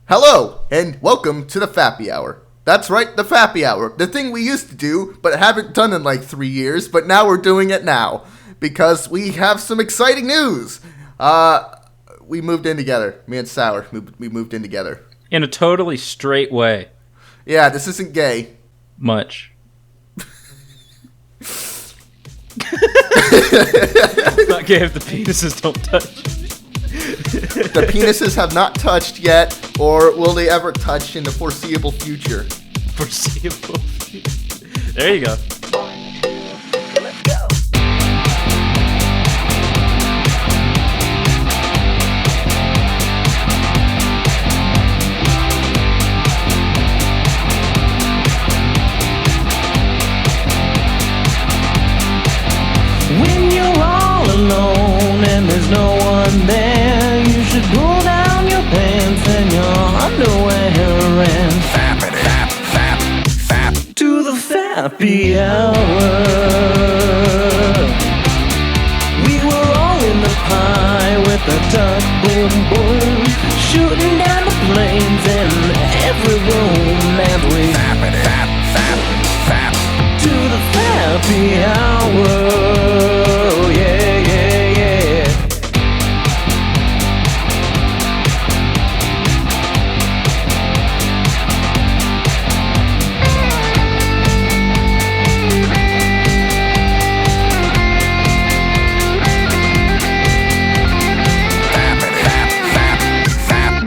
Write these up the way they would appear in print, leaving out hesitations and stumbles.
Hello, and welcome to the Fappy Hour. That's right, the Fappy Hour. The thing we used to do, but haven't done in like 3 years, but now we're doing it now. Because we have some exciting news. We moved in together. Me and Sour, we moved in together. In a totally straight way. Yeah, this isn't gay. Much. Not gay if the penises don't touch. The penises have not touched yet, or will they ever touch in the foreseeable future? Foreseeable future. There you go. Let's go. When you're all alone and there's no one there, you should pull down your pants and your underwear and fap to the Fappy Hour. We were all in the pie with a tuck boom boom, shooting down the planes in every room, and we fap to the Fappy Hour. Yeah, yeah, yeah.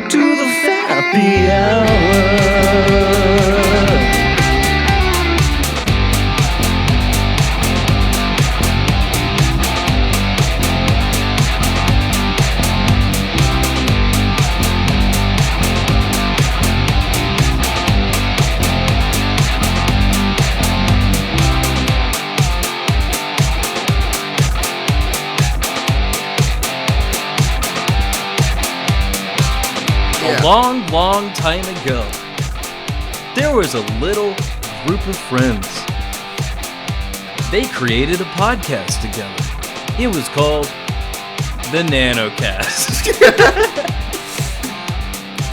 To the Fappy Hour. A long, long time ago, there was a little group of friends. They created a podcast together. It was called the NanoCast.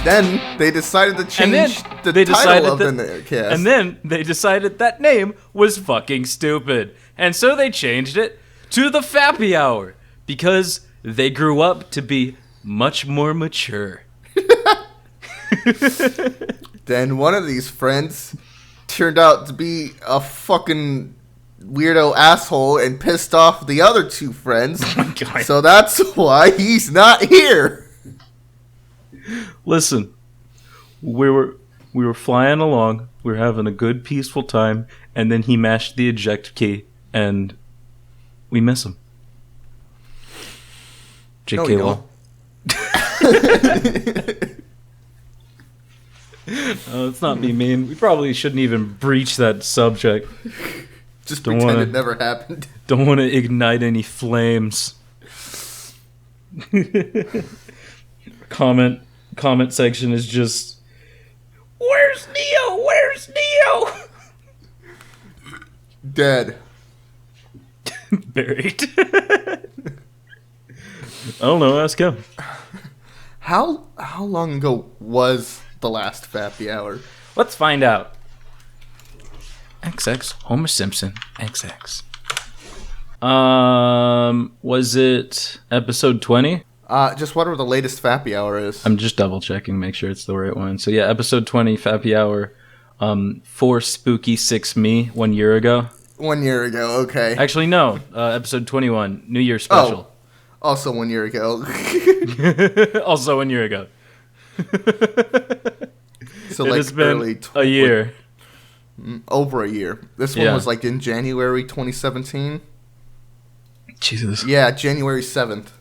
Then they decided to change the title of the NanoCast. And then they decided that name was fucking stupid. And so they changed it to the Fappy Hour because they grew up to be much more mature. Then one of these friends turned out to be a fucking weirdo asshole and pissed off the other two friends. Oh my God. So that's why he's not here. Listen, we were flying along, we were having a good peaceful time, and then he mashed the eject key, and we miss him. J.K. Law. Let's not be mean. We probably shouldn't even breach that subject. Just pretend it never happened. Don't want to ignite any flames. Comment section is just, where's Neo? Where's Neo? Dead. Buried. I don't know. Ask him. How long ago was the last Fappy Hour? Let's find out. XX Homer Simpson XX. Was it episode 20? Just whatever the latest Fappy Hour is. I'm just double checking, make sure it's the right one. So yeah, episode 20 Fappy Hour. 4 Spooky 6 Me 1 year ago. 1 year ago, okay. Actually, no. Episode 21 New Year special. Oh, also 1 year ago. Also 1 year ago. So it like has been early a year. Over a year. This one was like in January 2017. Jesus. Yeah, January 7th.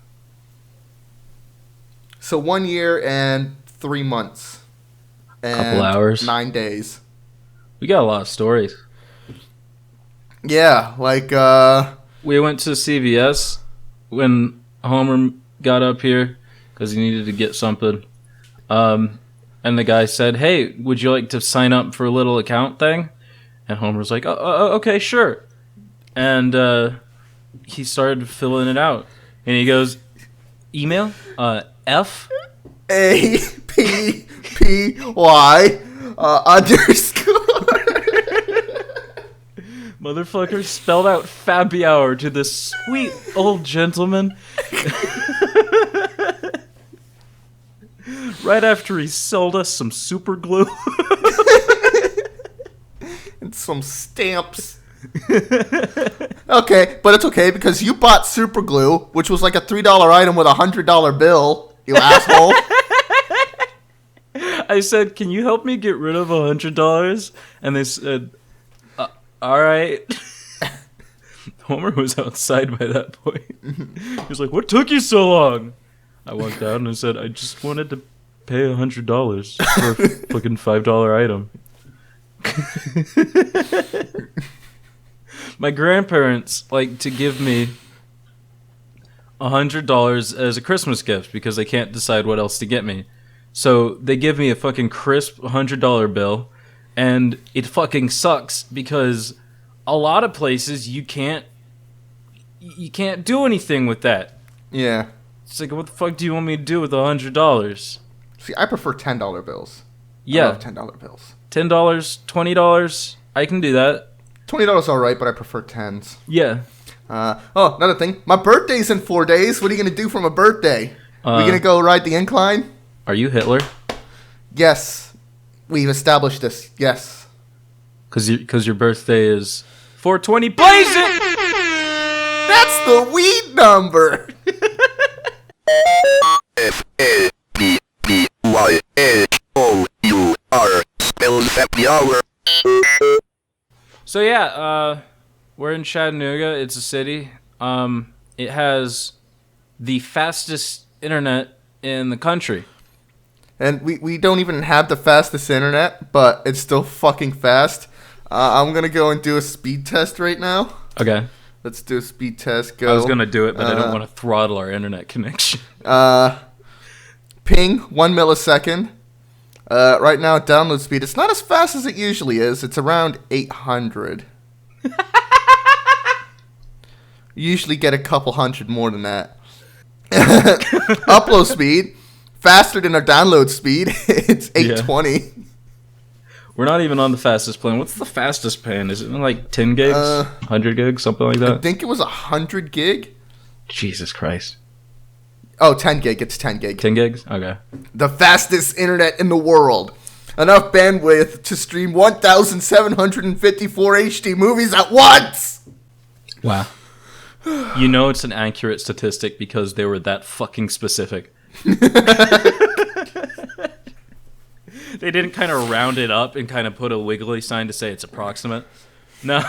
So 1 year and 3 months. And couple hours. 9 days. We got a lot of stories. Yeah, like we went to CVS when Homer got up here because he needed to get something. And the guy said, "Hey, would you like to sign up for a little account thing?" And Homer's like, "Okay, sure." And he started filling it out. And he goes, "Email, F underscore. Motherfucker spelled out Fappy Hour to this sweet old gentleman. Right after he sold us some super glue. And some stamps. Okay, but it's okay because you bought super glue, which was like a $3 item with a $100 bill, you asshole. I said, "Can you help me get rid of $100?" And they said, "All right." Homer was outside by that point. He was like, "What took you so long?" I walked out and I said, "I just wanted to pay $100 for a fucking $5 item." My grandparents like to give me $100 as a Christmas gift because they can't decide what else to get me. So they give me a fucking crisp $100 bill, and it fucking sucks because a lot of places you can't do anything with that. Yeah. It's like, what the fuck do you want me to do with $100? See, I prefer $10 bills. Yeah. I love $10 bills. $10, $20, I can do that. $20 alright, but I prefer 10s. Yeah. Another thing. My birthday's in 4 days. What are you going to do for my birthday? We going to go ride the incline? Are you Hitler? Yes. We've established this. Yes. Because your birthday is 420. Blaze it! That's the weed number. FAPPYHOUR spells Fappy Hour. So yeah, we're in Chattanooga. It's a city. It has the fastest internet in the country. And we don't even have the fastest internet, but it's still fucking fast. I'm going to go and do a speed test right now. Okay. Let's do a speed test. Go. I was going to do it, but I don't want to throttle our internet connection. Ping, 1 millisecond. Right now, download speed. It's not as fast as it usually is. It's around 800. You usually get a couple hundred more than that. Upload speed, faster than our download speed. It's 820. Yeah. We're not even on the fastest plan. What's the fastest plan? Is it like 10 gigs? 100 gigs? Something like that? I think it was 100 gig. Jesus Christ. Oh, 10 gig. It's 10 gig. 10 gigs? Okay. The fastest internet in the world. Enough bandwidth to stream 1,754 HD movies at once. Wow. You know it's an accurate statistic because they were that fucking specific. They didn't kind of round it up and kind of put a wiggly sign to say it's approximate. No.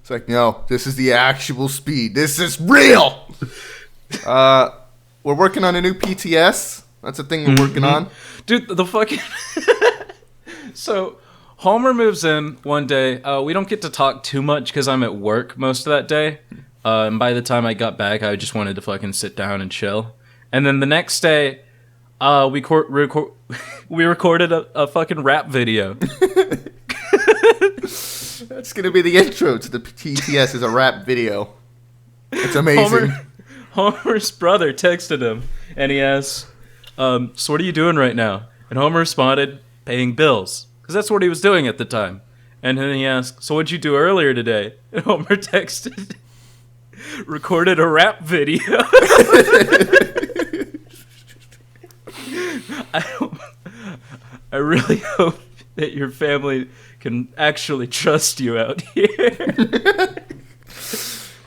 It's like, no, this is the actual speed. This is real. We're working on a new PTS. That's a thing we're working on. Dude, the fucking... So, Homer moves in one day. We don't get to talk too much because I'm at work most of that day. And by the time I got back, I just wanted to fucking sit down and chill. And then the next day, we recorded a fucking rap video. That's going to be the intro to the PTS is a rap video. It's amazing. Homer's brother texted him, and he asked, so what are you doing right now? And Homer responded, paying bills. Because that's what he was doing at the time. And then he asked, so what'd you do earlier today? And Homer texted, recorded a rap video. I really hope that your family can actually trust you out here.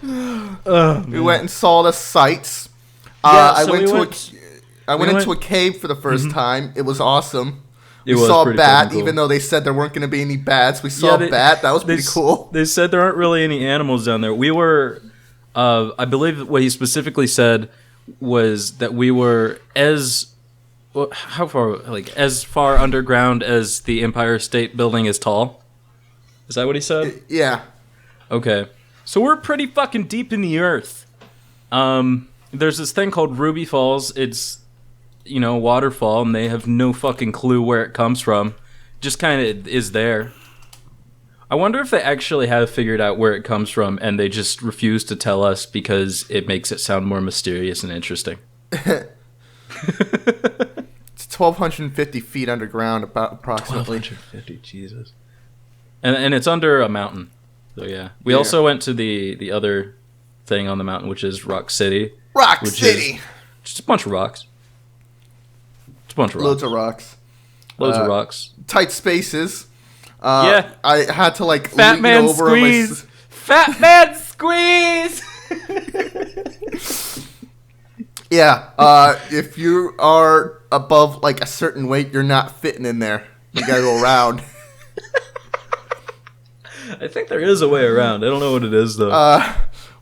We went and saw the sights. I went into a cave for the first time. It was awesome. We saw a bat, cool. Even though they said there weren't going to be any bats. We saw a bat. That was pretty cool. They said there aren't really any animals down there. We were, I believe what he specifically said was that we were as far underground as the Empire State Building is tall. Is that what he said? Yeah. Okay. So we're pretty fucking deep in the earth. There's this thing called Ruby Falls. It's, waterfall, and they have no fucking clue where it comes from. Just kind of is there. I wonder if they actually have figured out where it comes from, and they just refuse to tell us because it makes it sound more mysterious and interesting. It's 1,250 feet underground, about approximately. 1,250, Jesus. And it's under a mountain. So yeah. We also went to the other thing on the mountain, which is Rock City. Rock City! Just a bunch of rocks. Just a bunch of rocks. Loads of rocks. Loads of rocks. Tight spaces. Yeah. I had to like Fat lean man over squeeze! Fat man squeeze! Yeah, if you are above like a certain weight, you're not fitting in there. You gotta go around. I think there is a way around. I don't know what it is though.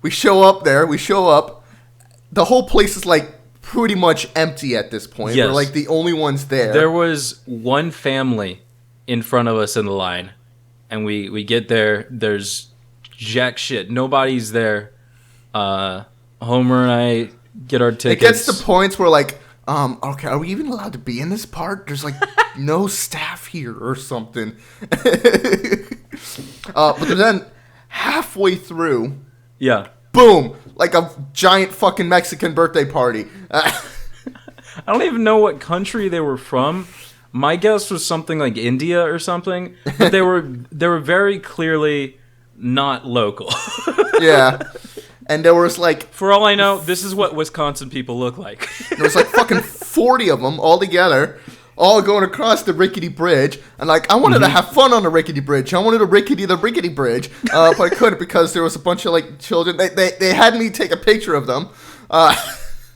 We show up there. The whole place is like pretty much empty at this point. Yes. We're like the only ones there. There was one family in front of us in the line, and we get there. There's jack shit. Nobody's there. Homer and I get our tickets. It gets to points where like, okay, are we even allowed to be in this part? There's like no staff here or something. But then halfway through, Yeah. boom, like a giant fucking Mexican birthday party. I don't even know what country they were from. My guess was something like India or something, but they were very clearly not local. Yeah. And there was like, For all I know, this is what Wisconsin people look like. there was like fucking 40 of them all together, all going across the rickety bridge. And like, I wanted to have fun on the rickety bridge. I wanted to rickety the rickety bridge, but I couldn't because there was a bunch of like children. They had me take a picture of them.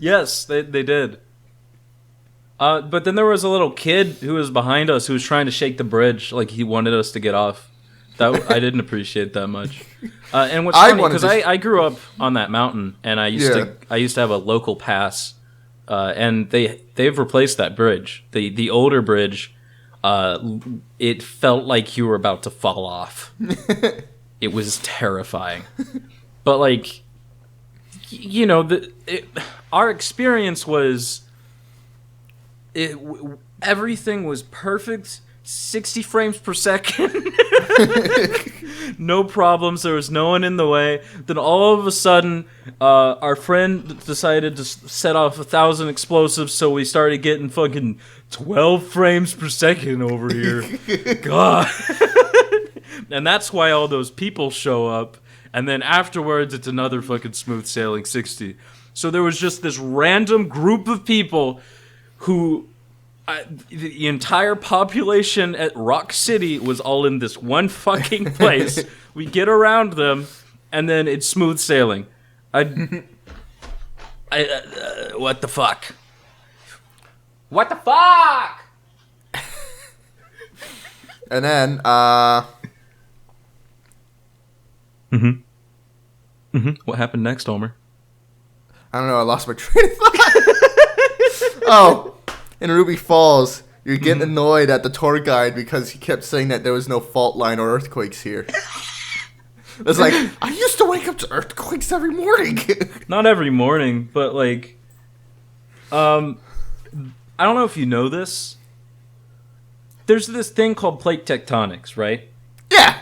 Yes, they did. But then there was a little kid who was behind us who was trying to shake the bridge, like he wanted us to get off. That I didn't appreciate that much. And what's funny, because I grew up on that mountain, and I used to have a local pass, and they've replaced that bridge. The older bridge, it felt like you were about to fall off. It was terrifying. But like, you know, our experience was. Everything was perfect, 60 frames per second. No problems, there was no one in the way. Then all of a sudden, our friend decided to set off 1,000 explosives, so we started getting fucking 12 frames per second over here. God. And that's why all those people show up. And then afterwards, it's another fucking smooth sailing 60. So there was just this random group of people who the entire population at Rock City was all in this one fucking place. We get around them, and then it's smooth sailing. What the fuck? What the fuck? And then, What happened next, Homer? I don't know, I lost my train of thought. Oh. In Ruby Falls, you're getting annoyed at the tour guide because he kept saying that there was no fault line or earthquakes here. It's like, I used to wake up to earthquakes every morning. Not every morning, but like, I don't know if you know this. There's this thing called plate tectonics, right? Yeah.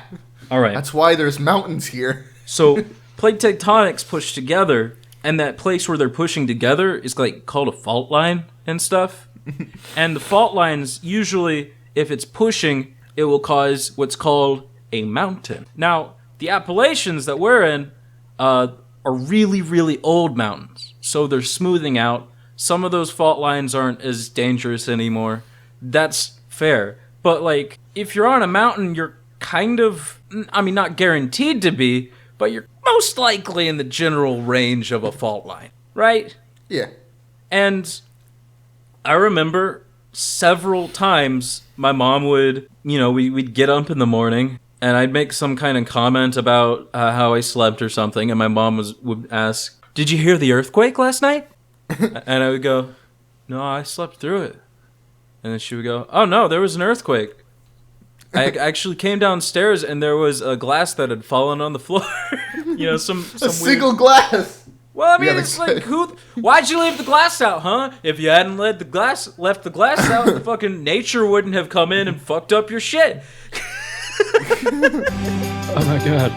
All right. That's why there's mountains here. So plate tectonics push together, and that place where they're pushing together is like called a fault line and stuff. And the fault lines, usually, if it's pushing, it will cause what's called a mountain. Now, the Appalachians that we're in are really, really old mountains. So they're smoothing out. Some of those fault lines aren't as dangerous anymore. That's fair. But, like, if you're on a mountain, you're kind of, I mean, not guaranteed to be, but you're most likely in the general range of a fault line, right? Yeah. And I remember several times my mom would, you know, we'd get up in the morning and I'd make some kind of comment about how I slept or something, and my mom would ask, "Did you hear the earthquake last night?" And I would go, "No, I slept through it." And then she would go, "Oh no, there was an earthquake. I actually came downstairs and there was a glass that had fallen on the floor." You know, some A single glass. Well, I mean, Yeah, it's like, why'd you leave the glass out, huh? If you hadn't left the glass out, the fucking nature wouldn't have come in and fucked up your shit. Oh my god.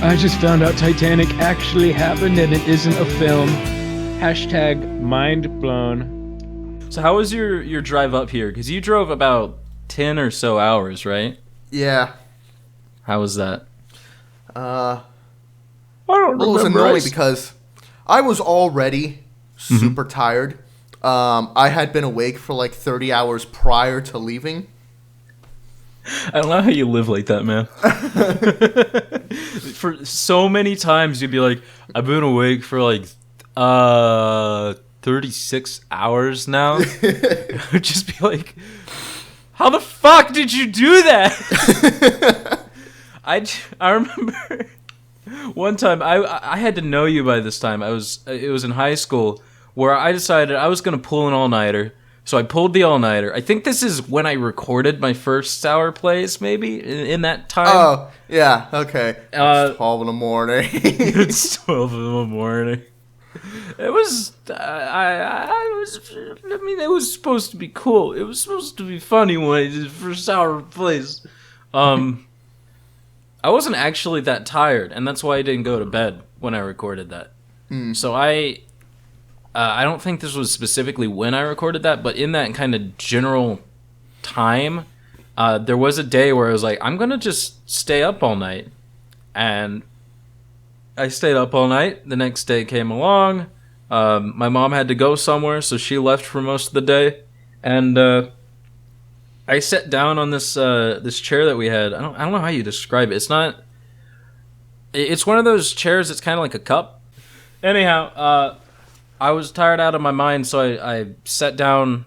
I just found out Titanic actually happened and it isn't a film. Hashtag mind blown. So how was your drive up here? Because you drove about 10 or so hours, right? Yeah. How was that? Well, it was annoying because I was already super tired. I had been awake for like 30 hours prior to leaving. I don't know how you live like that, man. For so many times you'd be like, I've been awake for like 36 hours now. I would just be like, how the fuck did you do that? I remember one time I had to know you by this time. It was in high school where I decided I was going to pull an all-nighter. So I pulled the all-nighter. I think this is when I recorded my first Sour Plays, maybe, in that time. Oh, yeah, okay. It's 12 in the morning. It's 12 in the morning. It was, I mean, it was supposed to be cool. It was supposed to be funny when I did for Sour Plays. I wasn't actually that tired, and that's why I didn't go to bed when I recorded that. So I don't think this was specifically when I recorded that, but in that kind of general time, there was a day where I was like, I'm going to just stay up all night. And I stayed up all night. The next day came along. My mom had to go somewhere, so she left for most of the day. And I sat down on this this chair that we had. I don't know how you describe it. It's one of those chairs that's kind of like a cup. Anyhow, I was tired out of my mind, so I sat down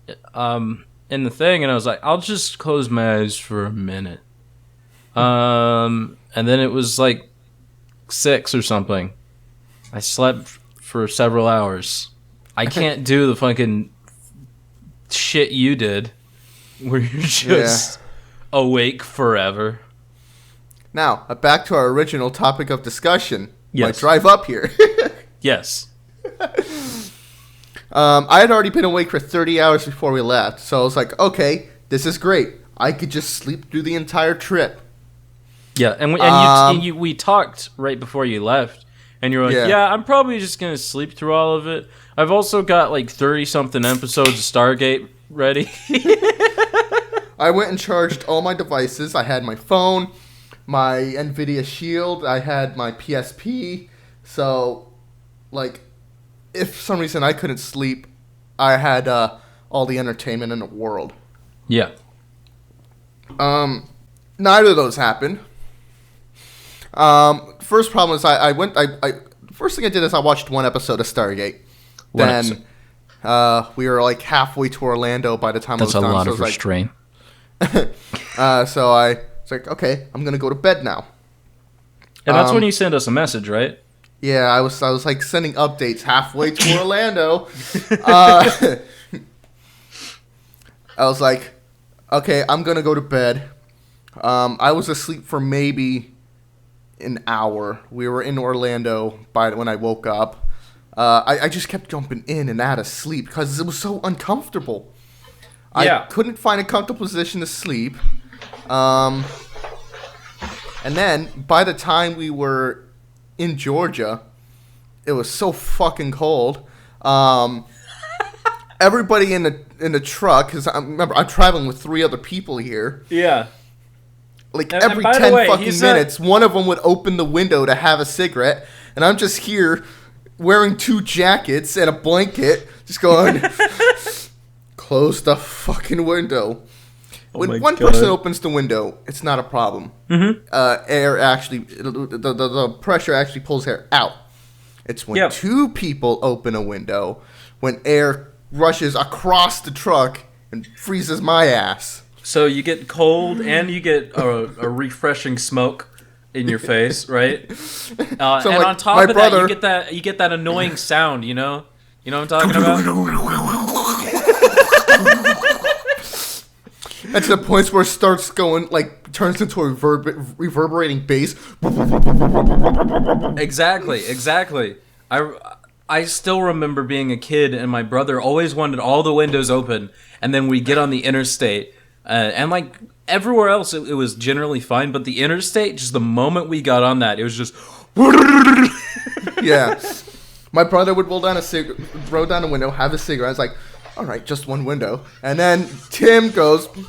in the thing, and I was like, I'll just close my eyes for a minute. And then it was like 6 or something. I slept for several hours. I can't do the fucking shit you did, where you're just awake forever. Now, back to our original topic of discussion. Yes. My drive up here. Yes. I had already been awake for 30 hours before we left, so I was like, okay, this is great. I could just sleep through the entire trip. Yeah, and we talked right before you left, and you were like, yeah, I'm probably just going to sleep through all of it. I've also got like 30-something episodes of Stargate ready. I went and charged all my devices. I had my phone, my NVIDIA Shield, I had my PSP, so, like, if for some reason I couldn't sleep, I had all the entertainment in the world. Yeah. Neither of those happened. First problem is I first thing I did is I watched one episode of Stargate. Then we were like halfway to Orlando by the time I was done. That's a lot so of restraint. So I was like, okay, I'm gonna go to bed now. And that's when you send us a message, right? Yeah, I was like sending updates halfway to Orlando. I was like, okay, I'm gonna go to bed. I was asleep for maybe an hour. We were in Orlando when I woke up. I just kept jumping in and out of sleep because it was so uncomfortable. Yeah. I couldn't find a comfortable position to sleep. And then by the time we were in Georgia, it was so fucking cold. Everybody in the truck, because remember I'm traveling with 3 other people here. Yeah. Like every 10 fucking minutes, one of them would open the window to have a cigarette, and I'm just here wearing 2 jackets and a blanket, just going, close the fucking window. When one person opens the window, it's not a problem. Mm-hmm. Air actually, the pressure actually pulls air out. It's when 2 people open a window, when air rushes across the truck and freezes my ass. So you get cold and you get a refreshing smoke in your face, right? So and like, on top of that, you get that annoying sound. You know what I'm talking about? That's the points where it starts going, like, turns into a reverberating bass. Exactly. I still remember being a kid, and my brother always wanted all the windows open, and then we get on the interstate, and like everywhere else, it was generally fine, but the interstate, just the moment we got on that, it was just... Yeah. My brother would roll down a window, have a cigarette. I was like, all right, just one window. And then Tim goes, Tim, what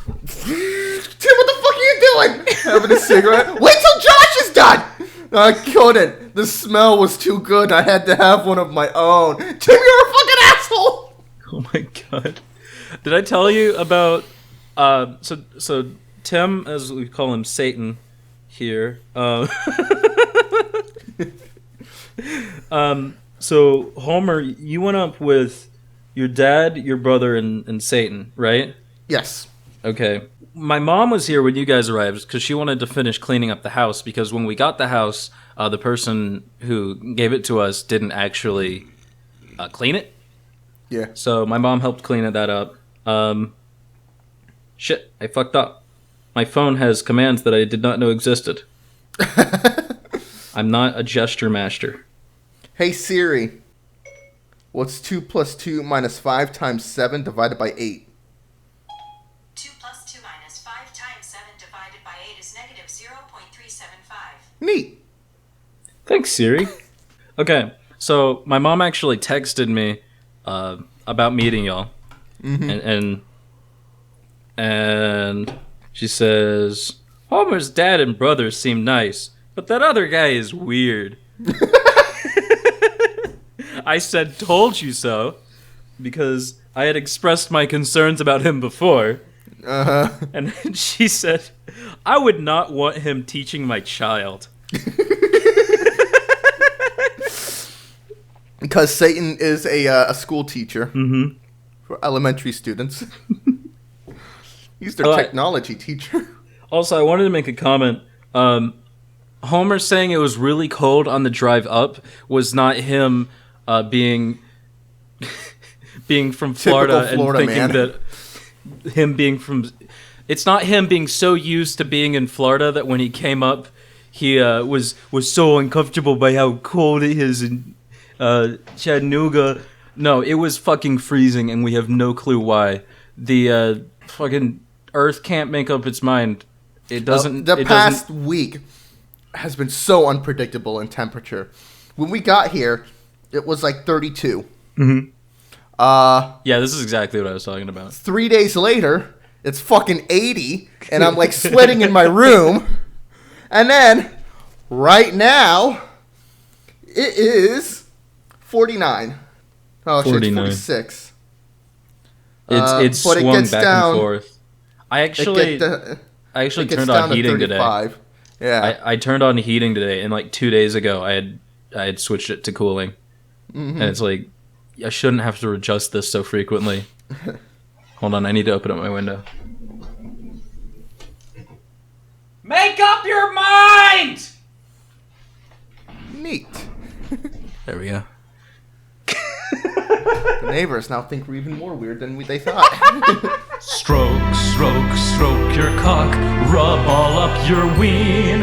the fuck are you doing? Having a cigarette. Wait till Josh is done. I couldn't. The smell was too good. I had to have one of my own. Tim, you're a fucking asshole. Oh my god. Did I tell you about so Tim, as we call him, Satan here. So Homer, you went up with your dad, your brother, and Satan, right? Yes. Okay. My mom was here when you guys arrived because she wanted to finish cleaning up the house because when we got the house, the person who gave it to us didn't actually clean it. Yeah. So my mom helped clean that up. Shit, I fucked up. My phone has commands that I did not know existed. I'm not a gesture master. Hey Siri, what's 2 plus 2 minus 5 times 7 divided by 8? 2 plus 2 minus 5 times 7 divided by 8 is negative 0.375. Neat. Thanks, Siri. Okay, so my mom actually texted me about meeting y'all, and she says Homer's dad and brother seem nice, but that other guy is weird. I said, told you so, because I had expressed my concerns about him before. And she said, I would not want him teaching my child. Because Satan is a school teacher for elementary students. He's their technology teacher. Also, I wanted to make a comment. Homer saying it was really cold on the drive up was not him being from Florida and Florida thinking man. that him being from. It's not him being so used to being in Florida that when he came up, he was so uncomfortable by how cold it is in Chattanooga. No, it was fucking freezing, and we have no clue why. The fucking Earth can't make up its mind. It doesn't. The past week has been so unpredictable in temperature. When we got here, it was like 32. Yeah, this is exactly what I was talking about. 3 days later, it's fucking 80, and I'm like sweating in my room. And then, right now, it is 49. Oh, shit, 49. it's 46. It's but it swung gets back down- and forth. I actually turned on heating today. 35. Yeah. I turned on heating today, and like 2 days ago, I had switched it to cooling, and it's like I shouldn't have to adjust this so frequently. Hold on, I need to open up my window. Make up your mind! Neat. There we go. The neighbors now think we're even more weird than they thought. Stroke, stroke, stroke your cock, rub all up your ween.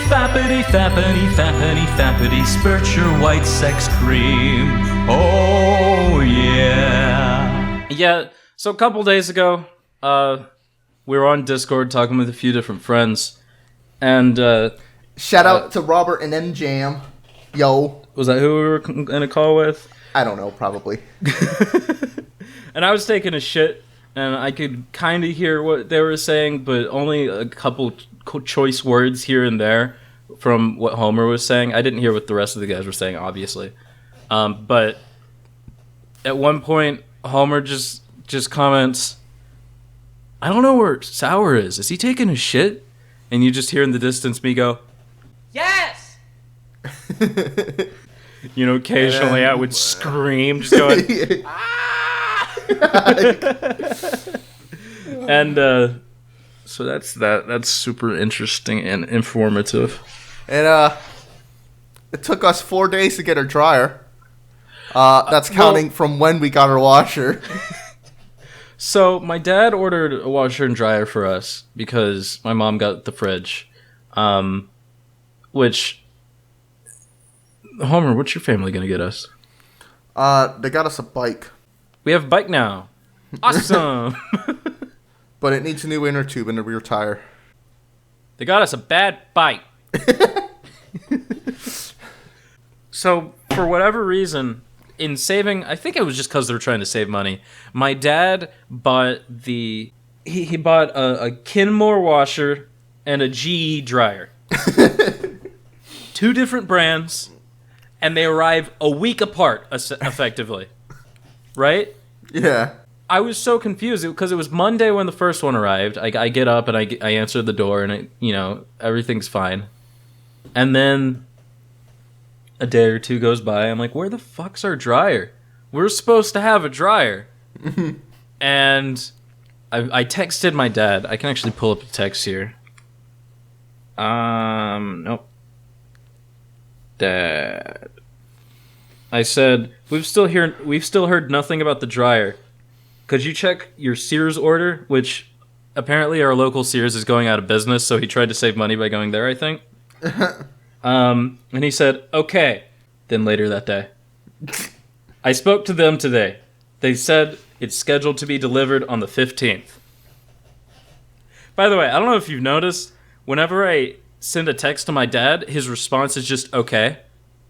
Fappity, fappity, fappity, fappity, spurt your white sex cream. Oh yeah. Yeah, so a couple days ago, we were on Discord talking with a few different friends, and Shout out to Robert and M Jam. Yo. was that who we were in a call with? I don't know, probably. And I was taking a shit, and I could kind of hear what they were saying, but only a couple choice words here and there from what Homer was saying. I didn't hear what the rest of the guys were saying, obviously. But at one point, Homer just comments, I don't know where Sour is. Is he taking a shit? And you just hear in the distance me go, yes! You know, occasionally I would scream, just going, ah! And so that's that. That's super interesting and informative. And it took us 4 days to get our dryer. That's counting from when we got our washer. So my dad ordered a washer and dryer for us because my mom got the fridge. Which, Homer, what's your family gonna get us? They got us a bike. We have a bike now. Awesome. But it needs a new inner tube and a rear tire. They got us a bad bike. So for whatever reason, in saving, I think it was just because they were trying to save money. My dad bought he bought a Kenmore washer and a GE dryer. 2 different brands, and they arrive a week apart, effectively. Right? Yeah. I was so confused because it was Monday when the first one arrived. I get up and I answer the door, and everything's fine. And then a day or 2 goes by. I'm like, where the fuck's our dryer? We're supposed to have a dryer. And I texted my dad. I can actually pull up the text here. Nope. Dad. I said, we've still heard nothing about the dryer. Could you check your Sears order? Which apparently our local Sears is going out of business, so he tried to save money by going there, I think. And he said, okay. Then later that day, I spoke to them today. They said it's scheduled to be delivered on the 15th. By the way, I don't know if you've noticed, whenever I send a text to my dad, his response is just okay.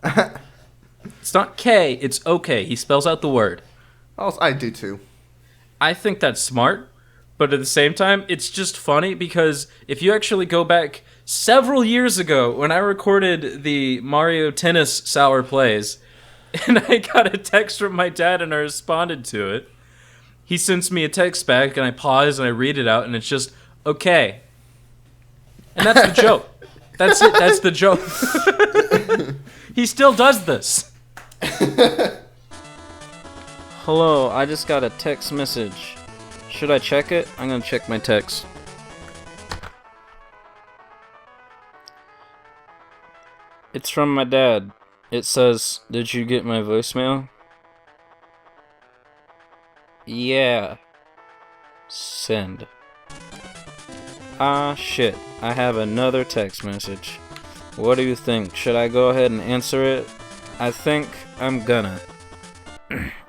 It's not K, it's okay. He spells out the word. Also, I do too. I think that's smart, but at the same time, it's just funny because if you actually go back several years ago when I recorded the Mario Tennis Sour Plays, and I got a text from my dad and I responded to it, he sends me a text back and I pause and I read it out and it's just, okay. And that's the joke. That's it, that's the joke. He still does this. Hello, I just got a text message. Should I check it? I'm gonna check my text. It's from my dad. It says, did you get my voicemail? Yeah. Send. Ah, shit. I have another text message. What do you think? Should I go ahead and answer it? I think I'm gonna.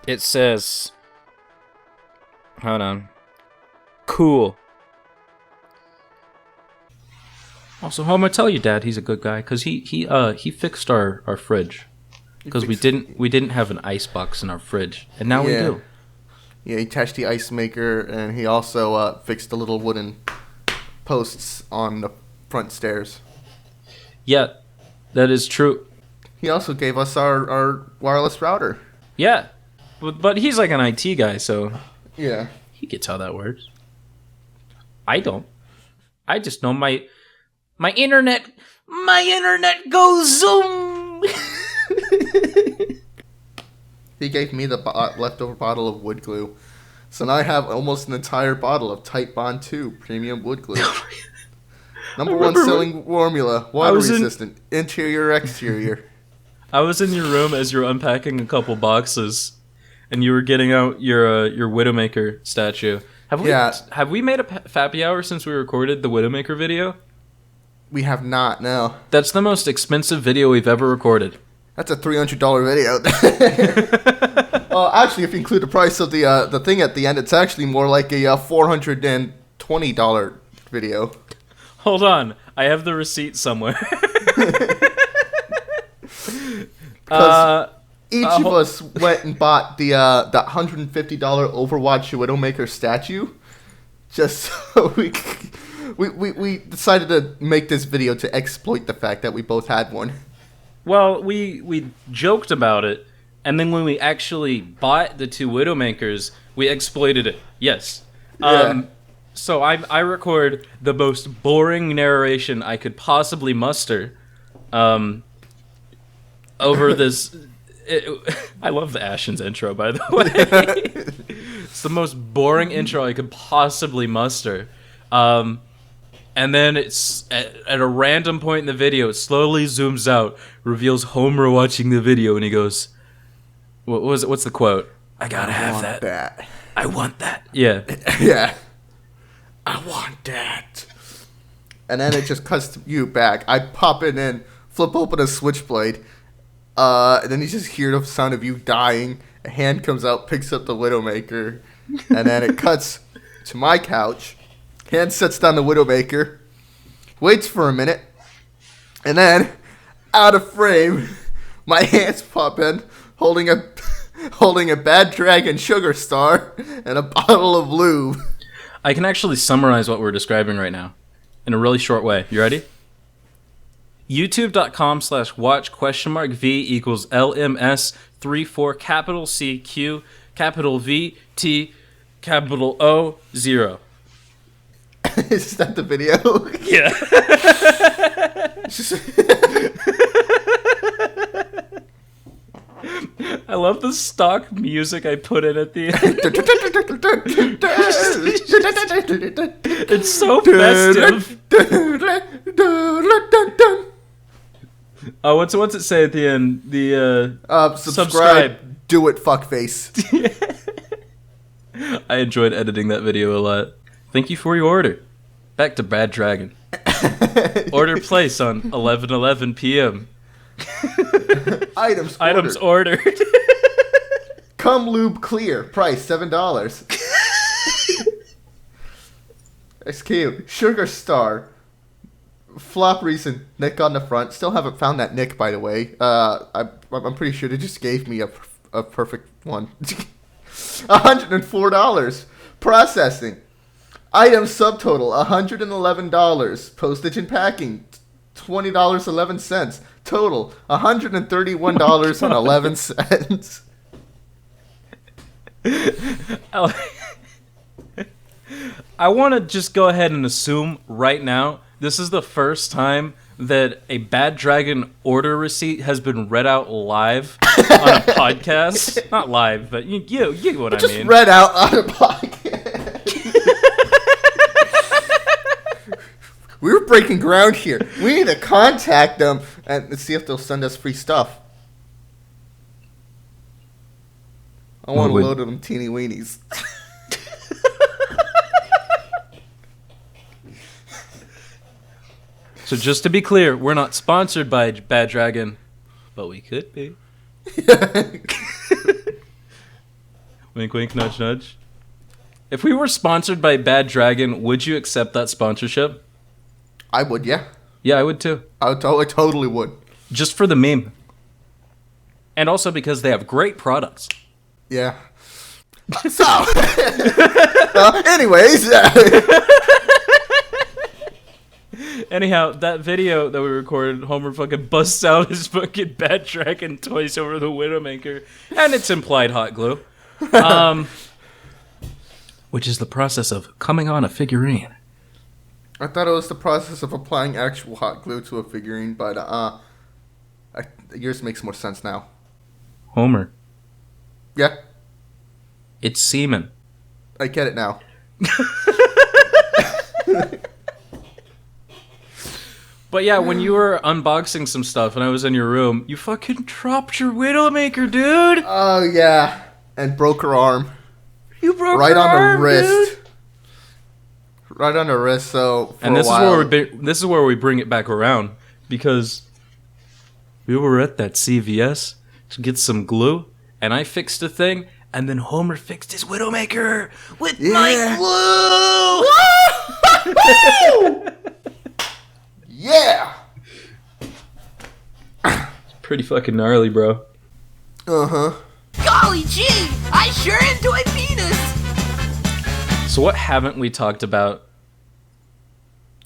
It says... Hold on. Cool. Also, how am I tell you, Dad? He's a good guy because he fixed our fridge because we didn't have an ice box in our fridge, and now we do. Yeah, he touched the ice maker, and he also fixed the little wooden posts on the front stairs. Yeah, that is true. He also gave us our wireless router. Yeah, but he's like an IT guy, so yeah, he gets how that works. I don't. I just know my internet goes zoom. He gave me the leftover bottle of wood glue, so now I have almost an entire bottle of Type Bond 2 premium wood glue. Number 1 selling formula, water resistant, interior, exterior. I was in your room as you were unpacking a couple boxes, and you were getting out your Widowmaker statue. Have we made a Fappy Hour since we recorded the Widowmaker video? We have not, no. That's the most expensive video we've ever recorded. That's a $300 video. Actually, if you include the price of the thing at the end, it's actually more like a $420 video. Hold on, I have the receipt somewhere. Each of us went and bought the $150 Overwatch Widowmaker statue, just so we decided to make this video to exploit the fact that we both had one. Well, we joked about it, and then when we actually bought the 2 Widowmakers, we exploited it. Yes. Yeah. So I record the most boring narration I could possibly muster over this. I love the Ashen's intro, by the way. It's the most boring intro I could possibly muster. And then it's at a random point in the video, it slowly zooms out, reveals Homer watching the video, and he goes, "What was it? What's the quote? I gotta have that. I want that." Yeah. Yeah. I want that. And then it just cuts you back. I pop in and flip open a switchblade. And then you just hear the sound of you dying. A hand comes out, picks up the Widowmaker. And then it cuts to my couch. Hand sets down the Widowmaker. Waits for a minute. And then, out of frame, my hands pop in, holding a holding a Bad Dragon Sugar Star and a bottle of lube. I can actually summarize what we're describing right now in a really short way. You ready? YouTube.com/watch?V equals LMS34 capital C Q capital V T capital O 0. Is that the video? Yeah. I love the stock music I put in at the end. It's so festive. Oh, what's it say at the end? The subscribe. Do it, fuckface. I enjoyed editing that video a lot. Thank you for your order. Back to Bad Dragon. Order place on 11:11 p.m. Items ordered. Cum lube clear. Price $7. It's cute. Sugar Star. Flop reason. Nick on the front. Still haven't found that Nick, by the way. I'm pretty sure they just gave me a perfect one. $104. Processing. Item subtotal $111. Postage and packing $20.11. Total $131.11. I want to just go ahead and assume right now this is the first time that a Bad Dragon order receipt has been read out live on a podcast. Not live, but you get what I mean. Just read out on a podcast. We were breaking ground here. We need to contact them and see if they'll send us free stuff. I want a load of them teeny weenies. So just to be clear, we're not sponsored by Bad Dragon, but we could be. Wink, wink, nudge, nudge. If we were sponsored by Bad Dragon, would you accept that sponsorship? I would, yeah. Yeah, I would too. I totally would. Just for the meme. And also because they have great products. Yeah. So, anyways. Anyhow, that video that we recorded, Homer fucking busts out his fucking Bad Dragon toys over the Widowmaker, and it's implied hot glue. Which is the process of coming on a figurine. I thought it was the process of applying actual hot glue to a figurine, but yours makes more sense now. Homer. Yeah, It's semen. I get it now. But yeah, when you were unboxing some stuff and I was in your room, you fucking dropped your Widowmaker, dude! Oh, yeah. And broke her arm. You broke right her on arm, the wrist. dude. Right on the wrist, so for And this a while, this is where we bring it back around, because we were at that CVS to get some glue, and I fixed a thing, and then Homer fixed his Widowmaker with my glue! Yeah! Pretty fucking gnarly, bro. Uh-huh. Golly gee, I sure enjoy penis! So what haven't we talked about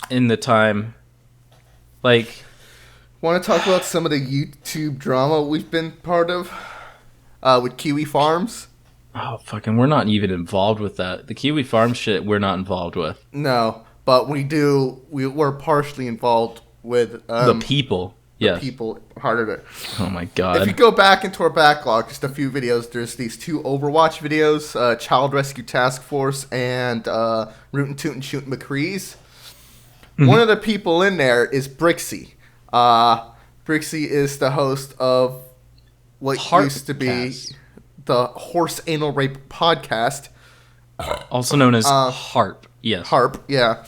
in the time? Like, Want to talk about some of the YouTube drama we've been part of? With Kiwi Farms? oh, fucking, we're not even involved with that. The Kiwi Farm shit, we're not involved with. No, but we're partially involved with The people. Yeah. people part of it. Oh my If god. you go back into our backlog, just a few videos, there's these 2 Overwatch videos, Child Rescue Task Force and Rootin' Tootin' Shootin' McCree's. One of the people in there is Brixie. Brixie is the host of what used to be Heartcast. the Horse Anal Rape podcast. Also known as HARP. Yes. Harp, yeah.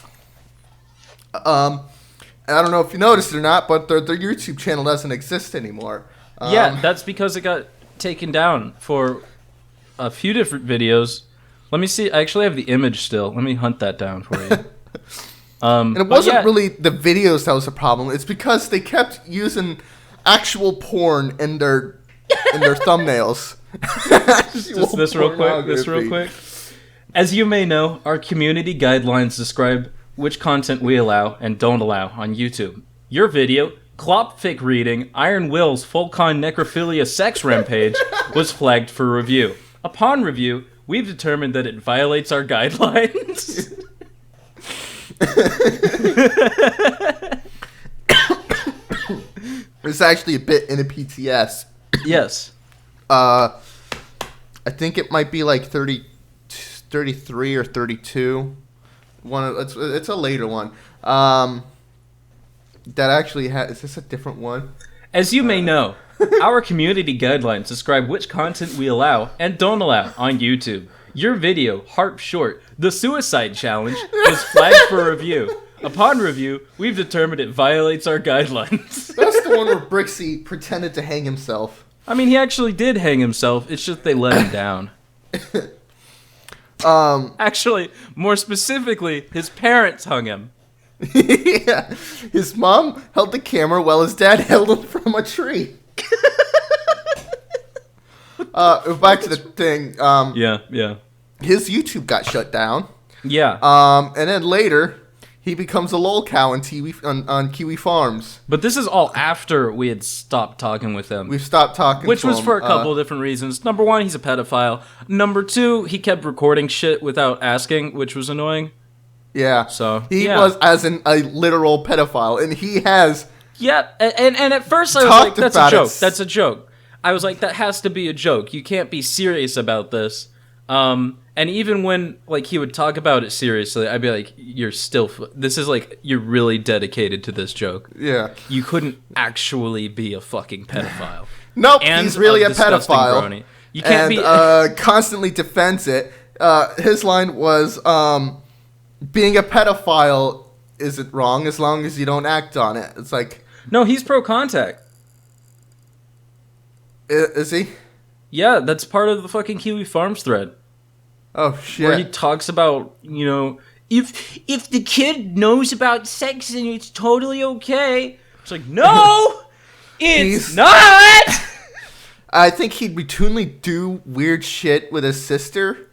I don't know if you noticed it or not, but their YouTube channel doesn't exist anymore. Yeah, that's because it got taken down for a few different videos. Let me see. I actually have the image still. Let me hunt that down for you. And it wasn't really the videos that was the problem. It's because they kept using actual porn in their thumbnails. Just this real quick. As you may know, our community guidelines describe which content we allow and don't allow on YouTube. Your video, Clopfic reading Iron Will's full con necrophilia sex rampage, was flagged for review. Upon review, we've determined that it violates our guidelines. There's actually a bit in a PTS. Yes. I think it might be like 33 or 32. It's a later one. That actually has. Is this a different one? As you may know, our community guidelines describe which content we allow and don't allow on YouTube. Your video, Harp Short, the Suicide Challenge, was flagged for review. Upon review, we've determined it violates our guidelines. That's the one where Brixie pretended to hang himself. I mean, he actually did hang himself. It's just they let him down. Actually, more specifically, his parents hung him. Yeah. His mom held the camera while his dad held him from a tree. Back to the thing. Yeah. His YouTube got shut down. Yeah. And then later, he becomes a lolcow on Kiwi Farms. But this is all after we had stopped talking with him. We've stopped talking Which to was him. for a couple of different reasons. Number one, he's a pedophile. Number two, he kept recording shit without asking, which was annoying. Yeah. So, he yeah. was as a literal pedophile, and he has. Yeah, and at first I was Talked like, that's a about joke. it. That's a joke. I was like, that has to be a joke. You can't be serious about this. And even when like he would talk about it seriously, I'd be like, you're still. This is like you're really dedicated to this joke. Yeah. You couldn't actually be a fucking pedophile. Nope, And he's really a disgusting pedophile. brony. You can't and, be. Constantly defends it. His line was, being a pedophile isn't wrong as long as you don't act on it. It's like... No, he's pro contact. Is he? Yeah, that's part of the fucking Kiwi Farms thread. Oh, shit. Where he talks about, you know, if the kid knows about sex and it's totally okay. It's like, no, it's not. I think he'd routinely do weird shit with his sister.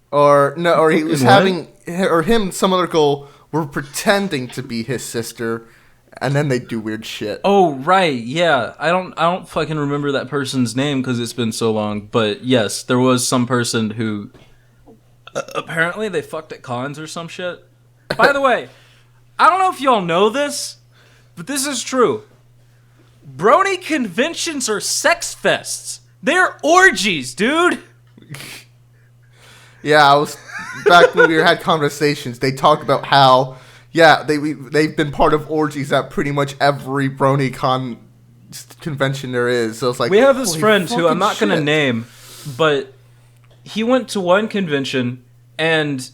Or he was having... Or him and some other girl were pretending to be his sister, and then they do weird shit. Oh, right, yeah. I don't fucking remember that person's name because it's been so long. But yes, there was some person who... apparently they fucked at cons or some shit. By the way, I don't know if y'all know this, but this is true. Brony conventions are sex fests. They're orgies, dude. Yeah, I was back when we had conversations. They talk about how, yeah, they've been part of orgies at pretty much every BronyCon convention there is. So it's like we have this holy friend who I'm not fucking gonna shit. name, but he went to one convention and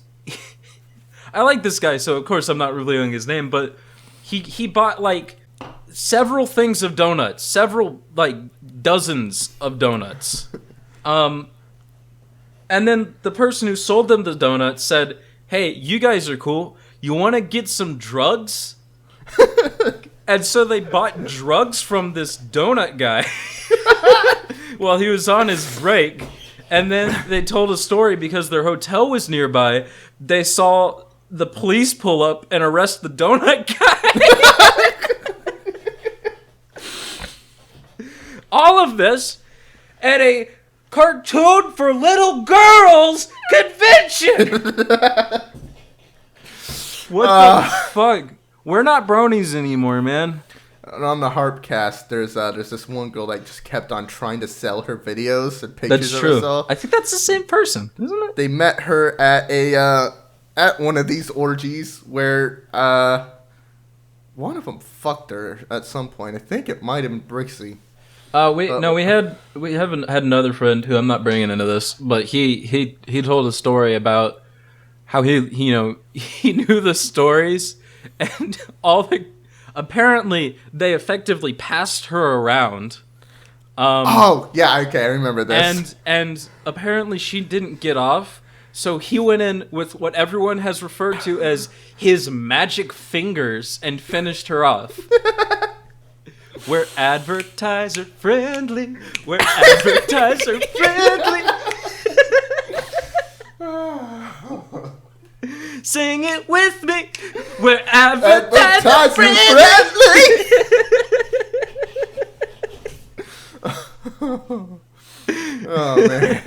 I like this guy, so of course I'm not revealing his name, but he bought like several things of donuts, several like dozens of donuts. And then the person who sold them the donuts said, "Hey, you guys are cool. You want to get some drugs?" And so they bought drugs from this donut guy while he was on his break. And then they told a story because their hotel was nearby. They saw the police pull up and arrest the donut guy. All of this at a cartoon for little girls convention. What the fuck? We're not bronies anymore, man. On the Harpcast, there's this one girl that just kept on trying to sell her videos and pictures That's of true. herself. I think that's the same person, isn't it? They met her at at one of these orgies where one of them fucked her at some point. I think it might have been Brixie. We haven't had another friend who I'm not bringing into this, but he told a story about how he knew the stories and apparently they effectively passed her around. Oh yeah, okay, I remember this. And apparently she didn't get off, so he went in with what everyone has referred to as his magic fingers and finished her off. We're advertiser friendly. We're advertiser friendly. Sing it with me. We're advertiser friendly. Oh man.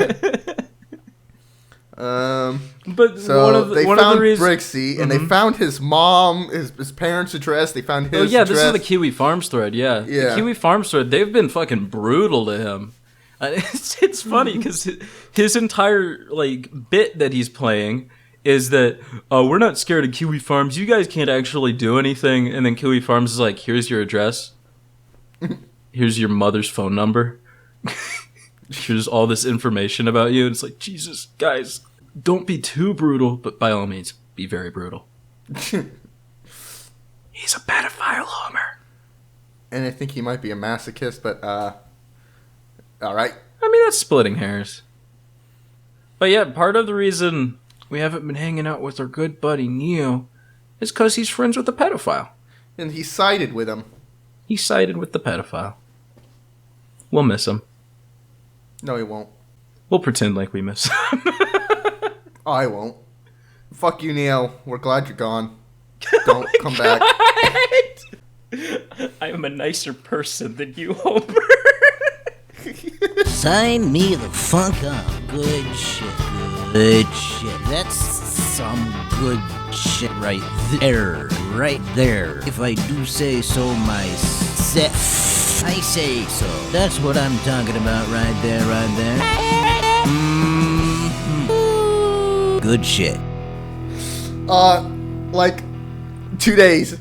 But So they found the reasons, Brixie, and they found his mom, his parents' address. They found his. Oh yeah, address. this is the Kiwi Farms thread. Yeah, Yeah. The Kiwi Farms thread. They've been fucking brutal to him. It's funny because his entire like bit that he's playing is that we're not scared of Kiwi Farms. You guys can't actually do anything. And then Kiwi Farms is like, here's your address. Here's your mother's phone number. Here's all this information about you. And it's like, Jesus, guys, don't be too brutal, but by all means, be very brutal. He's a pedophile, Homer. And I think he might be a masochist, but all right. I mean, that's splitting hairs. But yeah, part of the reason we haven't been hanging out with our good buddy Neo is because he's friends with a pedophile. And he sided with him. He sided with the pedophile. We'll miss him. No, he won't. We'll pretend like we miss him. Oh, I won't. Fuck you, Neo. We're glad you're gone. Don't come back. I am a nicer person than you, Homer. Sign me the funk up. Good shit. Good shit. That's some good shit right there. Right there. If I do say so myself, I say so. That's what I'm talking about right there, right there. Mm-hmm. Good shit. Like 2 days.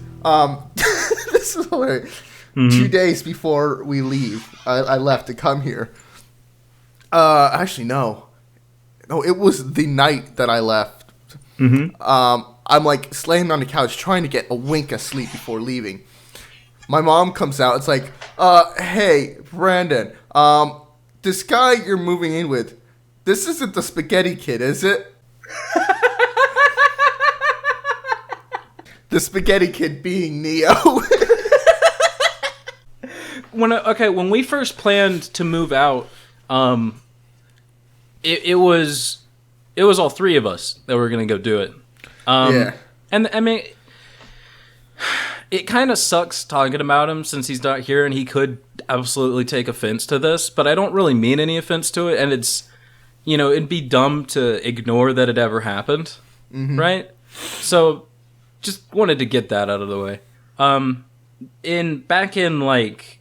This is hilarious. 2 days before we leave, I left to come here. Actually, no, it was the night that I left. I'm like slaying on the couch trying to get a wink of sleep before leaving. My mom comes out. It's like, hey, Brandon, this guy you're moving in with, this isn't the spaghetti kid, is it? The spaghetti kid being Neo. When we first planned to move out, it was all three of us that were gonna go do it. Yeah. And I mean, it kind of sucks talking about him since he's not here, and he could absolutely take offense to this. But I don't really mean any offense to it, and it's, it'd be dumb to ignore that it ever happened, right? So, just wanted to get that out of the way. Back in like,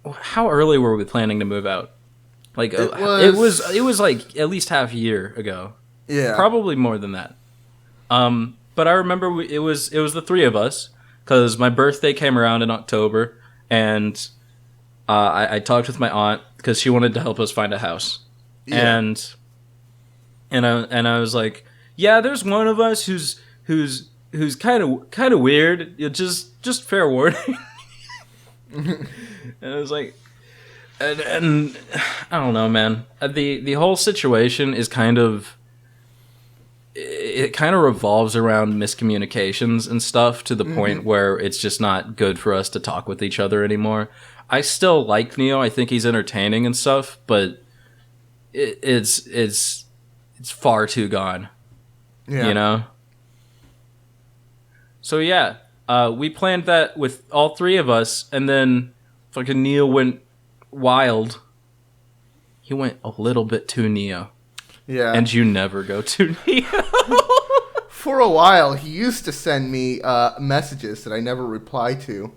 how early were we planning to move out? Like it was like at least half a year ago. Yeah. Probably more than that. But I remember it was the three of us because my birthday came around in October, and I talked with my aunt because she wanted to help us find a house. Yeah. And I was like, yeah, there's one of us who's kind of weird. Just fair warning. And I was like, and I don't know, man. The whole situation is kind of revolves around miscommunications and stuff to the point where it's just not good for us to talk with each other anymore. I still like Neo. I think he's entertaining and stuff, but it's far too gone. Yeah. So yeah, we planned that with all three of us, and then fucking Neo went wild. He went a little bit too Neo. Yeah. And you never go too Neo. For a while, he used to send me messages that I never replied to.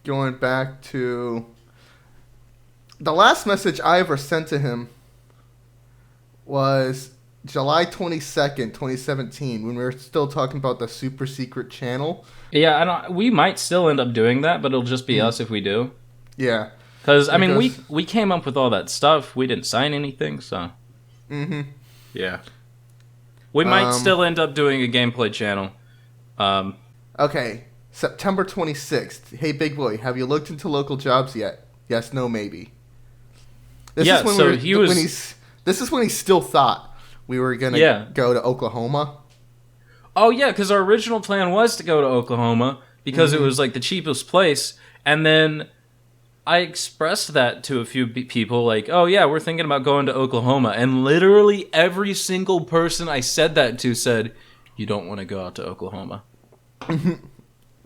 Going back to the last message I ever sent to him was July 22nd, 2017, when we were still talking about the super secret channel. Yeah, we might still end up doing that, but it'll just be us if we do. Yeah. Because, I mean, we came up with all that stuff. We didn't sign anything, so. Yeah. We might still end up doing a gameplay channel. Okay. September 26th. Hey, big boy, have you looked into local jobs yet? Yes, no, maybe. This is when he still thought we were going to go to Oklahoma. Oh, yeah, because our original plan was to go to Oklahoma, because it was like the cheapest place. And then I expressed that to a few people, like, oh yeah, we're thinking about going to Oklahoma. And literally every single person I said that to said, you don't want to go out to Oklahoma.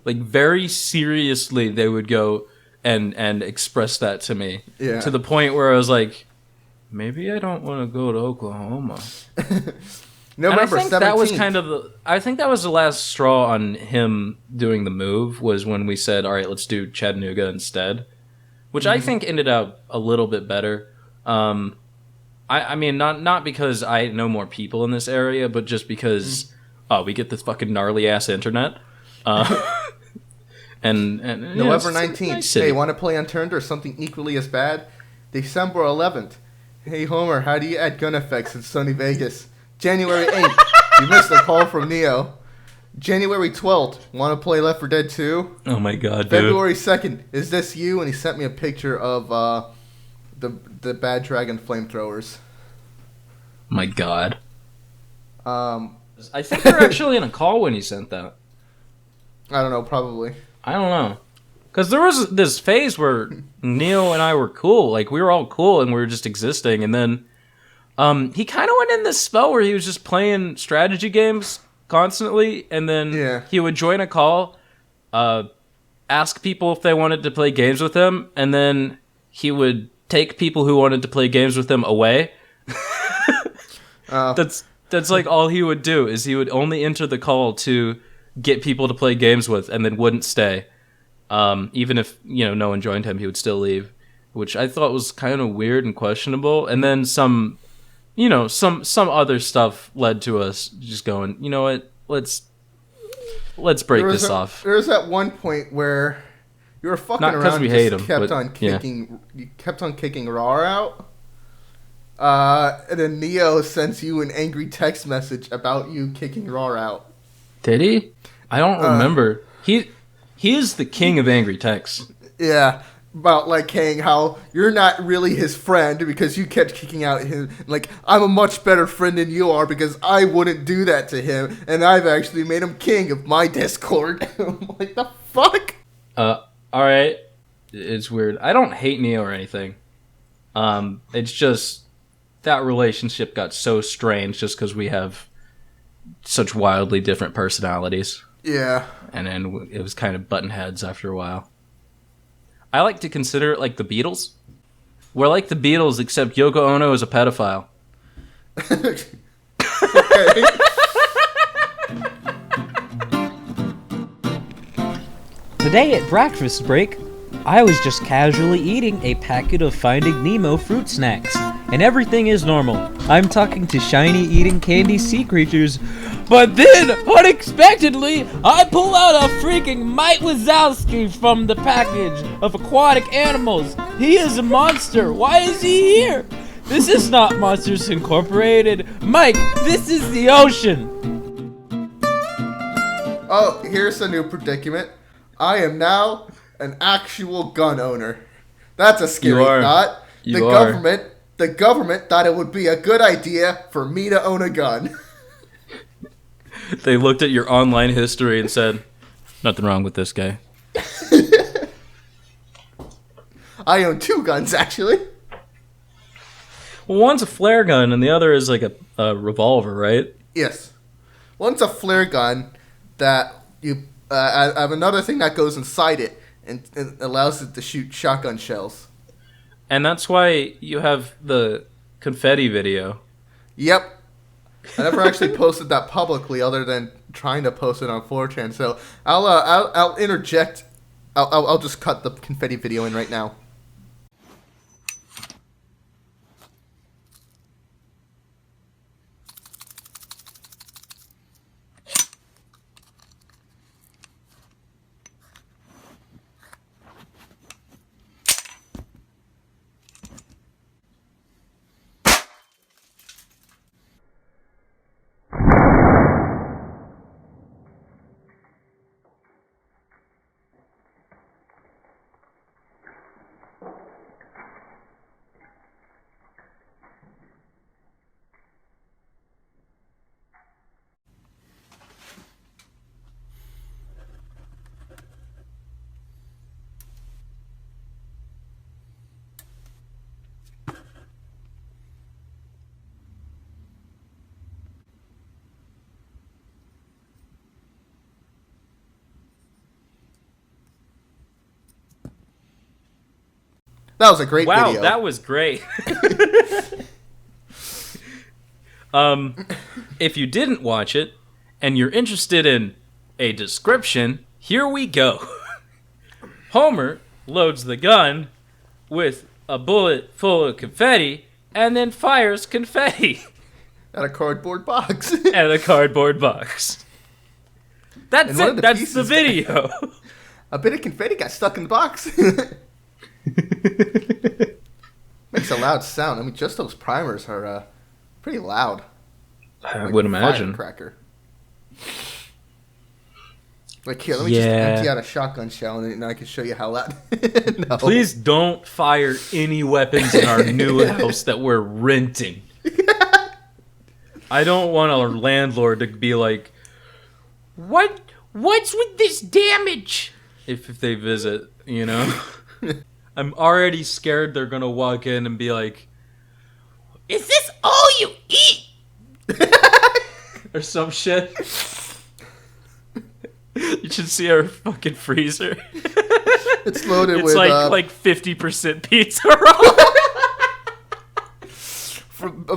Like, very seriously, they would go and express that to me. Yeah. To the point where I was like, maybe I don't want to go to Oklahoma. November and I think 17th. that was kind of I think that was the last straw on him doing the move, was when we said, all right, let's do Chattanooga instead, which I think ended up a little bit better. I mean, not because I know more people in this area, but just because we get this fucking gnarly ass internet. And November 19th. Nice Hey, want to play Unturned or something equally as bad? December 11th. Hey, Homer, how do you add gun effects in Sony Vegas? January 8th. You missed a call from Neo. January 12th. Want to play Left 4 Dead 2? Oh my god, dude. February 2nd. Is this you? And he sent me a picture of the Bad Dragon flamethrowers. My god. I I think we were actually in a call when he sent that. don't know, probably. I don't know. Because there was this phase where Neil and I were cool. Like, we were all cool and we were just existing. And then he kind of went in this spell where he was just playing strategy games constantly. And then he would join a call, ask people if they wanted to play games with him. And then he would take people who wanted to play games with him away. That's like all he would do, is he would only enter the call to get people to play games with, and then wouldn't stay. Even if, no one joined him, he would still leave, which I thought was kind of weird and questionable. And then some other stuff led to us just going, you know what, let's break this off. There was that one point where you were fucking Not 'cause around, we just hate him, kept but, on kicking, you kept on kicking Raw out. And then Neo sends you an angry text message about you kicking Raw out. Did he? I don't remember. He is the king of angry texts. Yeah, about like saying how you're not really his friend because you kept kicking out him. Like, I'm a much better friend than you are because I wouldn't do that to him, and I've actually made him king of my Discord. I'm like, the fuck? All right, it's weird. I don't hate Neo or anything. It's just that relationship got so strange just because we have such wildly different personalities. Yeah. And then it was kind of button heads after a while. I like to consider it like the Beatles. We're like the Beatles, except Yoko Ono is a pedophile. Okay. Today at breakfast break, I was just casually eating a packet of Finding Nemo fruit snacks, and everything is normal. I'm talking to shiny eating candy sea creatures, but then, unexpectedly, I pull out a freaking Mike Wazowski from the package of aquatic animals. He is a monster. Why is he here? This is not Monsters Incorporated. Mike, this is the ocean. Oh, here's a new predicament. I am now an actual gun owner. That's a scary thought. The government thought it would be a good idea for me to own a gun. They looked at your online history and said, nothing wrong with this guy. I own 2 guns, actually. Well, one's a flare gun and the other is like a revolver, right? Yes. One's a flare gun that you I have another thing that goes inside it and allows it to shoot shotgun shells. And that's why you have the confetti video. Yep. I never actually posted that publicly, other than trying to post it on 4chan. So I'll interject. I'll just cut the confetti video in right now. That was a great Wow, video. that was great. If you didn't watch it and you're interested in a description, here we go. Homer loads the gun with a bullet full of confetti and then fires confetti At a cardboard box. at a cardboard box. That's And one of it. the That's pieces the video. A bit of confetti got stuck in the box. Makes a loud sound. I mean, just those primers are pretty loud. I Like would a imagine. Firecracker. Like here, let me just empty out a shotgun shell and then I can show you how loud. No. Please don't fire any weapons in our new house that we're renting. I don't want our landlord to be like, What's with this damage? If they visit, you know? I'm already scared they're gonna walk in and be like, Is this all you eat? Or some shit. You should see our fucking freezer. It's loaded It's with like 50% pizza roll.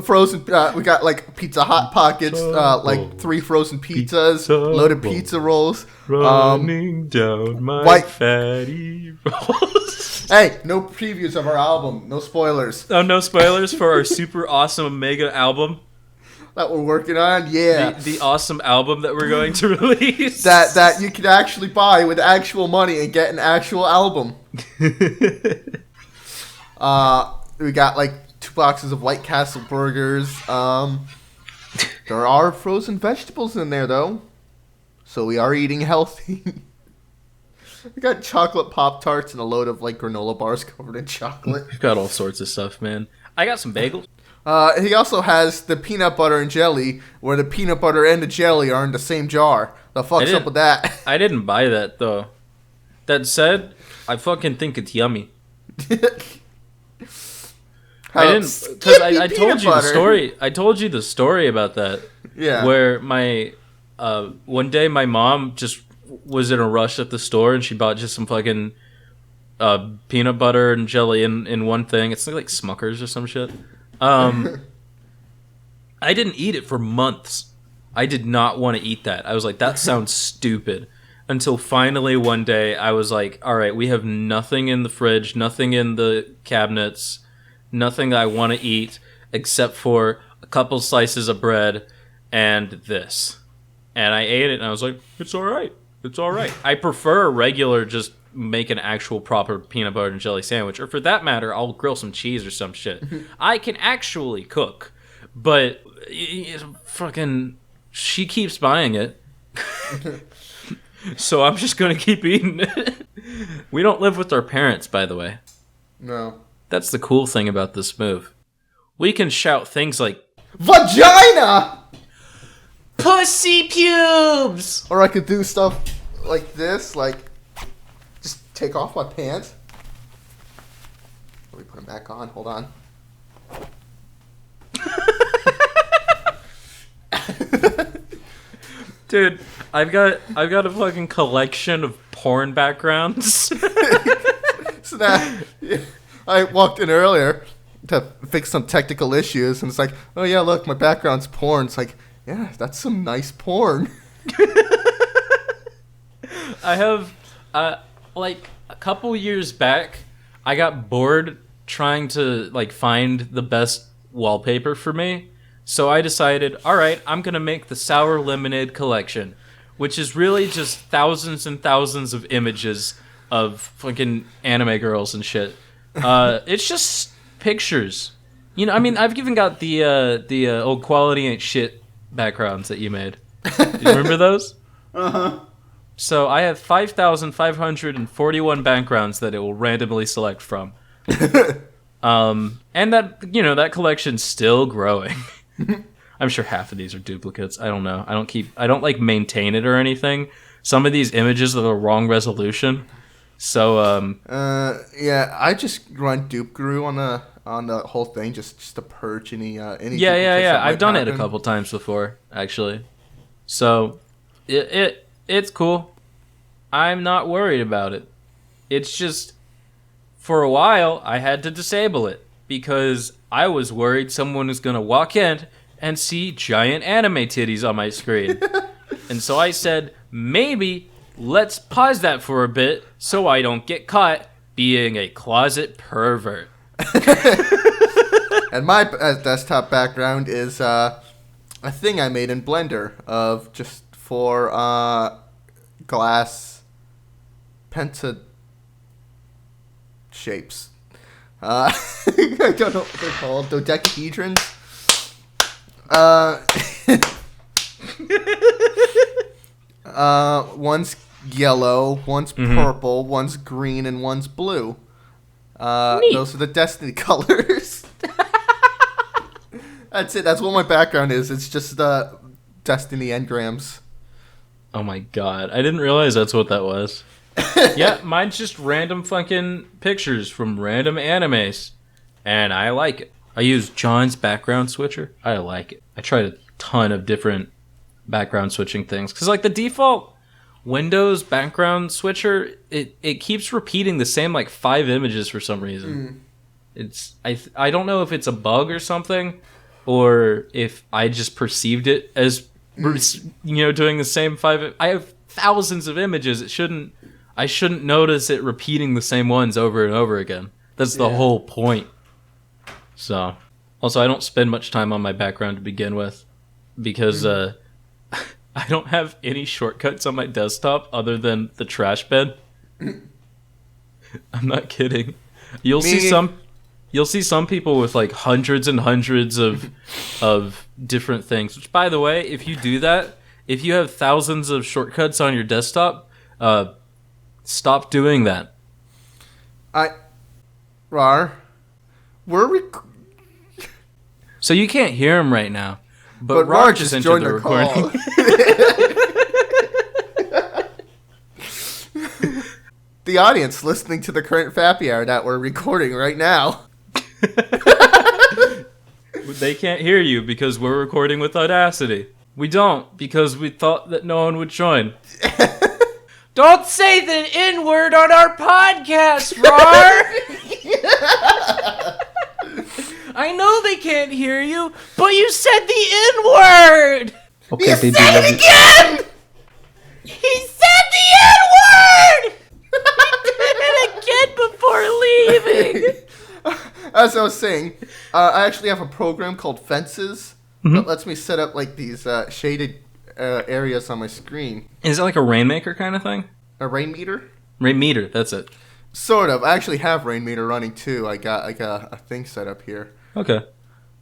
frozen. We got like Pizza Hot Pockets, like 3 frozen pizzas, loaded pizza rolls. Running down my white- fatty rolls. Hey, no previews of our album, no spoilers Oh, no spoilers for our super awesome mega album. that we're working on. Yeah, The awesome album that we're going to release. that you can actually buy with actual money and get an actual album. We got like 2 boxes of White Castle burgers. There are frozen vegetables in there though, so we are eating healthy. We got chocolate Pop-Tarts and a load of like granola bars covered in chocolate. We've got all sorts of stuff, man. I got some bagels. He also has the peanut butter and jelly, where the peanut butter and the jelly are in the same jar. The fuck's didn't- up with that? I didn't buy that though. That said, I fucking think it's yummy. I didn't because I told you the story. I told you the story about that. Yeah. Where my one day my mom just was in a rush at the store and she bought just some fucking peanut butter and jelly in one thing. It's like Smuckers or some shit. I didn't eat it for months. I did not want to eat that. I was like, that sounds stupid. Until finally one day I was like, all right, we have nothing in the fridge, nothing in the cabinets, nothing I want to eat except for a couple slices of bread and this. And I ate it and I was like, it's all right. It's all right. I prefer a regular, just make an actual proper peanut butter and jelly sandwich. Or for that matter, I'll grill some cheese or some shit. I can actually cook. But fucking, she keeps buying it. So I'm just going to keep eating it. We don't live with our parents, by the way. No. That's the cool thing about this move. We can shout things like, Vagina! Pussy pubes! Or I could do stuff like this, like just take off my pants. Let me put them back on. Hold on. Dude, I've got a fucking collection of porn backgrounds. So that I walked in earlier to fix some technical issues, and it's like, oh yeah, look, my background's porn. It's like, yeah, that's some nice porn. I have, like, a couple years back, I got bored trying to, like, find the best wallpaper for me. So I decided, all right, I'm going to make the Sour Lemonade collection, which is really just thousands and thousands of images of fucking anime girls and shit. It's just pictures. You know, I mean, I've even got the old Quality Ain't Shit backgrounds that you made. Do you remember those? Uh-huh. So I have 5,541 backgrounds that it will randomly select from. And that, you know, that collection's still growing. I'm sure half of these are duplicates. I don't know. I don't like maintain it or anything. Some of these images are the wrong resolution. So Yeah, I just run Dupe Guru on the whole thing just to purge any yeah. duplicates that I've might done it a happen. couple times before, actually. So it's cool. I'm not worried about it. It's just for a while, I had to disable it because I was worried someone was going to walk in and see giant anime titties on my screen. And so I said, maybe let's pause that for a bit so I don't get caught being a closet pervert. And my desktop background is a thing I made in Blender of just 4 glass penta shapes. I don't know what they're called. Dodecahedrons. One's yellow, one's purple, one's green, and one's blue. Those are the Destiny colors. That's it. That's what my background is. It's just Destiny engrams. Oh my god. I didn't realize that's what that was. Yeah, mine's just random fucking pictures from random animes. And I like it. I use John's background switcher. I like it. I tried a ton of different background switching things. Because, like, the default Windows background switcher, it keeps repeating the same, like, 5 images for some reason. It's I don't know if it's a bug or something, or if I just perceived it as, doing the same 5. I have thousands of images. I shouldn't notice it repeating the same ones over and over again. That's the whole point. So, also, I don't spend much time on my background to begin with, because I don't have any shortcuts on my desktop other than the trash bin. I'm not kidding. You'll see some people with like hundreds and hundreds of different things. Which, by the way, if you do that, if you have thousands of shortcuts on your desktop, stop doing that. So you can't hear him right now, but Rar just entered the recording. The audience listening to the current Fappy Hour that we're recording right now. They can't hear you because we're recording with Audacity. We don't, because we thought that no one would join. Don't say the N-word on our podcast, Rar! I know they can't hear you, but you said the N-word! Okay, you said it again! He said the N-word! He did it again before leaving! As I was saying, I actually have a program called Fences that lets me set up like these shaded areas on my screen. Is it like a Rainmaker kind of thing? A rain meter? Rain meter, that's it. Sort of. I actually have rain meter running too. I got like a thing set up here. Okay.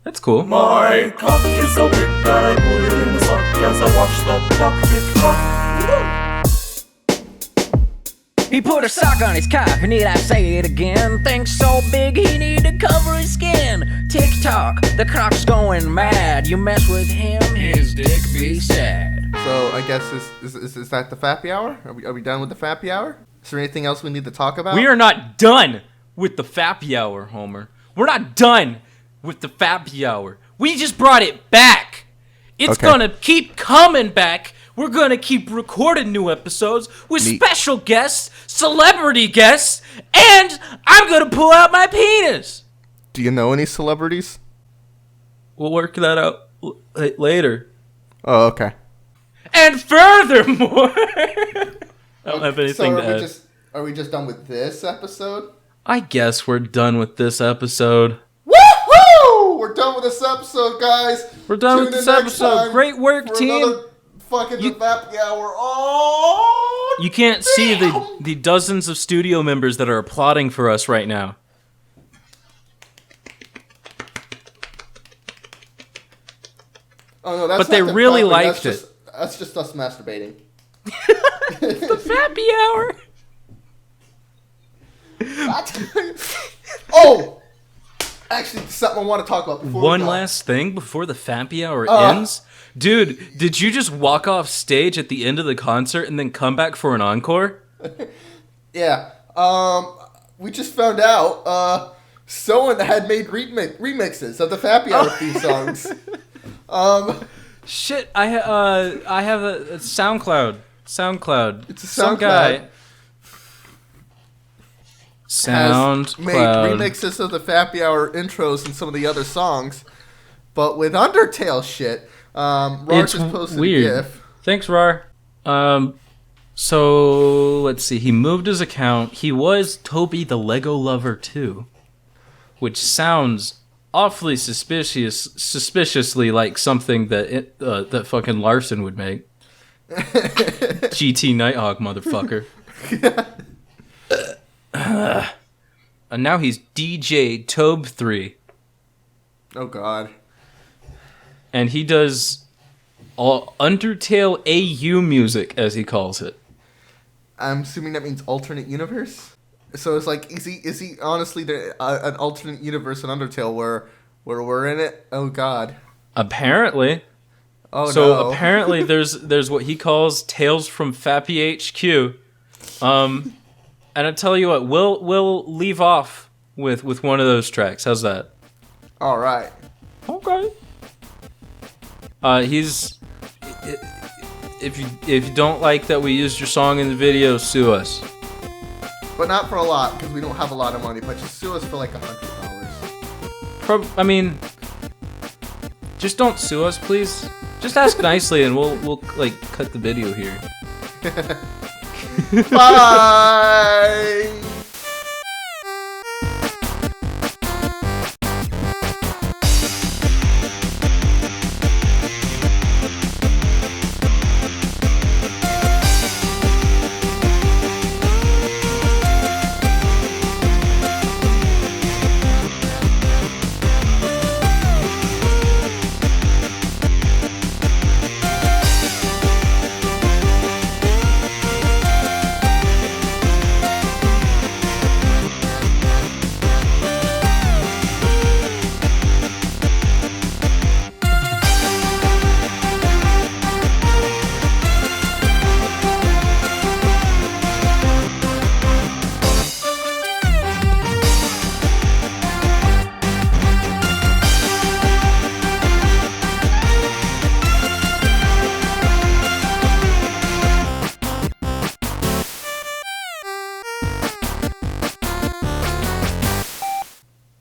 That's cool. My cock is so big that I put it in the sock as I watch the clock tick tock. He put a sock on his cock, need I say it again? Things so big he need to cover his skin. Tick tock, the clock's going mad. You mess with him, his dick be sad. So I guess is that the Fappy Hour? Are we done with the Fappy Hour? Is there anything else we need to talk about? We are not done with the Fappy Hour, Homer. We're not done with the Fappy Hour. We just brought it back. It's gonna keep coming back. We're gonna keep recording new episodes with special guests, celebrity guests, and I'm gonna pull out my penis. Do you know any celebrities? We'll work that out later. Oh, okay. And furthermore, I don't have anything to add. Are we just done with this episode? I guess we're done with this episode. Woohoo! We're done with this episode, guys. We're done with this episode. Great work, team. Fucking the Fappy Hour. Oh, you can't see the dozens of studio members that are applauding for us right now. Oh no, that's but they really liked it. That's just us masturbating. It's the Fappy Hour. Oh, actually, something I want to talk about before. One last thing before the Fappy Hour ends. Dude, did you just walk off stage at the end of the concert and then come back for an encore? Yeah. We just found out someone had made remixes of the Fappy Hour theme songs. Shit, I have a SoundCloud. It's a Some guy. SoundCloud. made remixes of the Fappy Hour intros and some of the other songs, but with Undertale shit. Rar It's just posted weird. a GIF. Thanks, Rar. So let's see. He moved his account. He was Toby the Lego Lover too, which sounds awfully suspiciously like something that that fucking Larson would make. GT Nighthawk, motherfucker. And now he's DJ Tobe3, Oh God. and he does all Undertale AU music, as he calls it. I'm assuming that means alternate universe. So it's like, is he honestly an alternate universe in Undertale where we're in it? Oh God. Apparently. Oh So no. apparently there's what he calls Tales from Fappy HQ. And I tell you what, we'll leave off with one of those tracks. How's that? All right. Okay. He's if you don't like that we used your song in the video, sue us. But not for a lot, because we don't have a lot of money. But just sue us for like $100. I mean, just don't sue us, please. Just ask nicely, and we'll like cut the video here. Bye.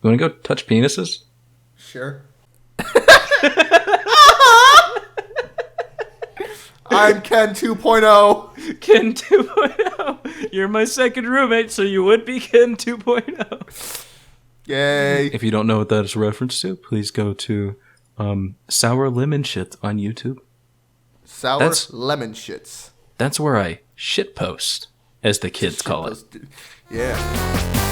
You want to go touch penises? Sure. I'm Ken 2.0. Ken 2.0. You're my second roommate, so you would be Ken 2.0. Yay. If you don't know what that is a reference to, please go to Sour Lemon Shit on YouTube. Sour lemon shits. That's where I shit post, as the kids call it. Yeah.